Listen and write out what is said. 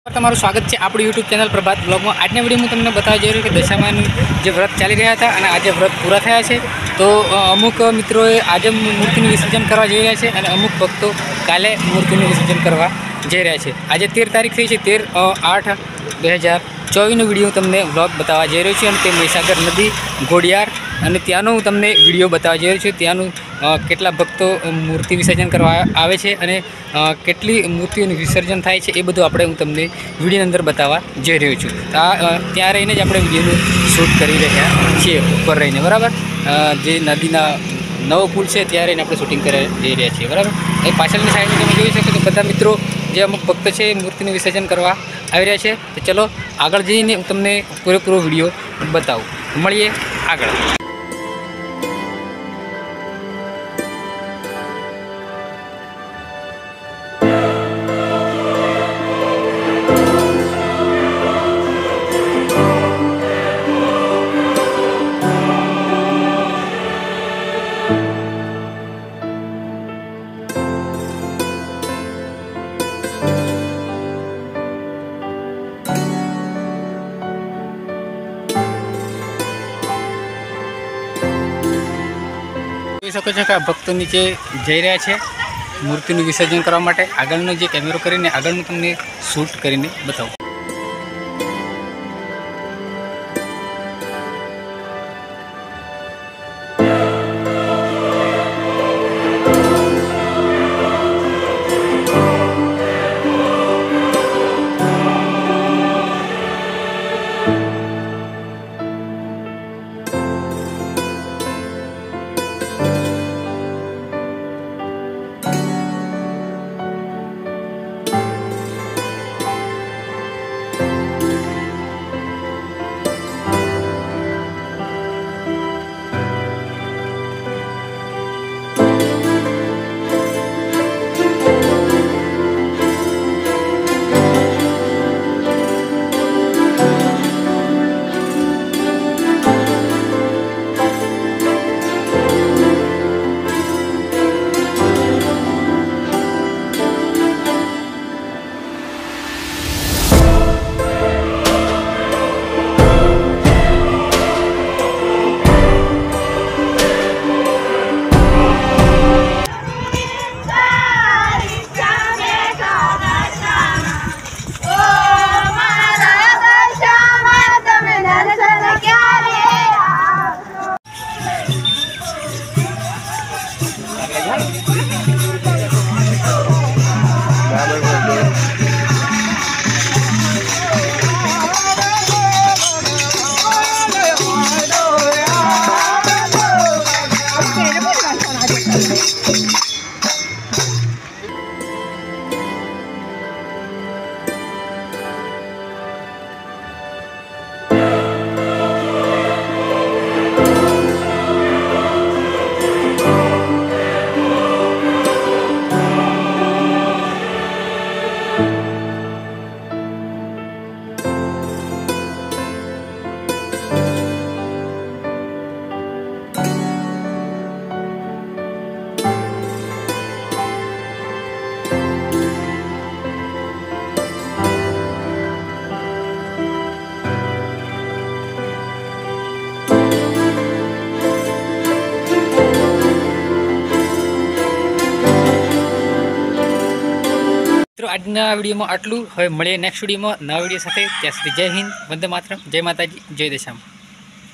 તમારું સ્વાગત છે આપણું યુટ્યુબ ચેનલ પ્રભાત બ્લોગમાં। આજના વિડીયોમાં તમને બતાવવા જઈ રહ્યું કે દશામાનું જે વ્રત ચાલી રહ્યા હતા અને આજે વ્રત પૂરા થયા છે। તો અમુક મિત્રોએ આજે મૂર્તિનું વિસર્જન કરવા જઈ રહ્યા છે અને અમુક ભક્તો કાલે મૂર્તિનું વિસર્જન કરવા જઈ રહ્યા છે। આજે 13 તારીખ થઈ છે, 13/8/2024નો વિડીયો તમને વ્લોગ બતાવવા જઈ રહ્યો છે અને તે મહીસાગર નદી ઘોડિયાર અને ત્યાંનો હું તમને વિડીયો બતાવવા જઈ રહ્યો છું। ત્યાંનું કેટલા ભક્તો મૂર્તિ વિસર્જન કરવા આવે છે અને કેટલી મૂર્તિઓનું વિસર્જન થાય છે એ બધું હું તમને વિડીયોની અંદર બતાવવા જઈ રહ્યો છું। ત્યાં રહીને જ આપણે વિડીયોનું શૂટ કરી રહ્યા છીએ, ઉપર રહીને, બરાબર। જે નદીના નવો પુલ છે ત્યાં રહીને આપણે શૂટિંગ કરી જઈ રહ્યા છીએ, બરાબર। એ પાછળની સાઈડમાં તમે જોઈ શકો તો બધા મિત્રો જે અમુક ભક્ત છે મૂર્તિનું વિસર્જન કરવા આવી રહ્યા છે। તો ચલો આગળ જઈને હું તમને પૂરેપૂરો વિડીયો બતાવું, મળીએ આગળ। જોઈ શકો છો કે આ ભક્તો નીચે જઈ રહ્યા છે મૂર્તિનું વિસર્જન કરવા માટે। આગળનો જે કેમેરો કરીને આગળનું તમને શૂટ કરીને બતાવું। આજના વિડીયોમાં આટલું। હવે મળીએ નેક્સ્ટ વિડીયોમાં નવા વિડીયો સાથે। ત્યાં સુધી જય હિન્દ, વંદે માતરમ, જય માતાજી, જય દશામાં।